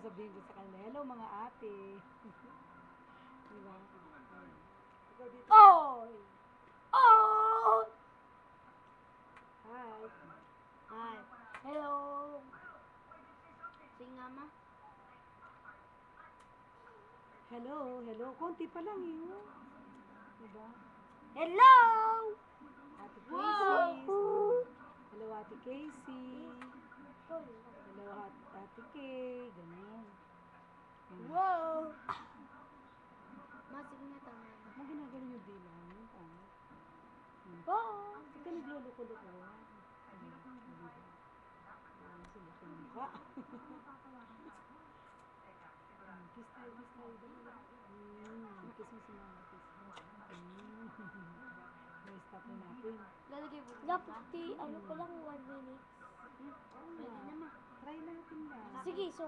sasabihin ko sa kanila, hello mga ate. Diba? Ikaw dito. Oy! Oh! Hi. Hi. Hello. Sing nga ma. Hello, hello. Konti pa lang yun. Diba? Hello! Ate Casey. Wow! Hello, Ate Casey. Hello, Ate Kay. Ganun. Wow! Ma, sige nga tama na. Mo ginagano yung bilang. Wow! Hindi ka nagluluko-luko. Sila ko ng mukha. Kiss tayo, kiss tayo. Kiss mo si mama, kiss mo. Na-stop na natin. Lalagay mo. Dapat ano pa lang 1 minute. Pwede naman. Try natin lang. Sige, so